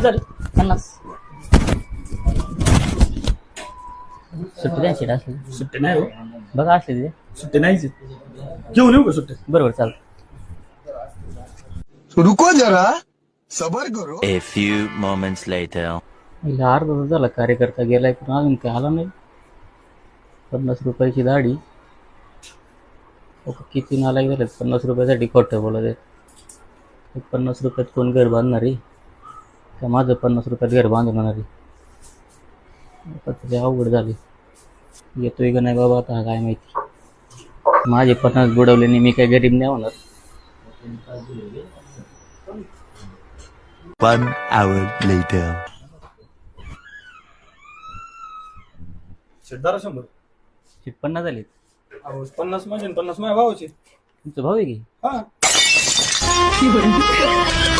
झाले 50. सुट्टी द्या शेट असली सुट्टे नाही हो, बघा असले ते सुट्टे नाहीच घेऊन येऊ का सुट्टे? बरोबर चालतं. रुको जरा सबर करो. A few moments later. अर्धा तास झाला कार्यकर्ता गेलाय पण अजून काय आला नाही. 50 रुपयाची दाढी किती नालायक झाले. 50 रुपयासाठी खोटं बोलत आहे. 50 रुपयात कोण घर बांधणार आहे का? माझं 50 रुपयात घर बांधणार आहे. अवघड झाली. येतोय का नाही बाबा आता काय माहिती. माझे 50 बुडवले मी काय गरीब नाही होणार. 1 hour later. शेटदारा 100. 50 झाले. 50 म्हणजे 50 माझ्या भावाचे. तुमचं भाऊ आहे की? हा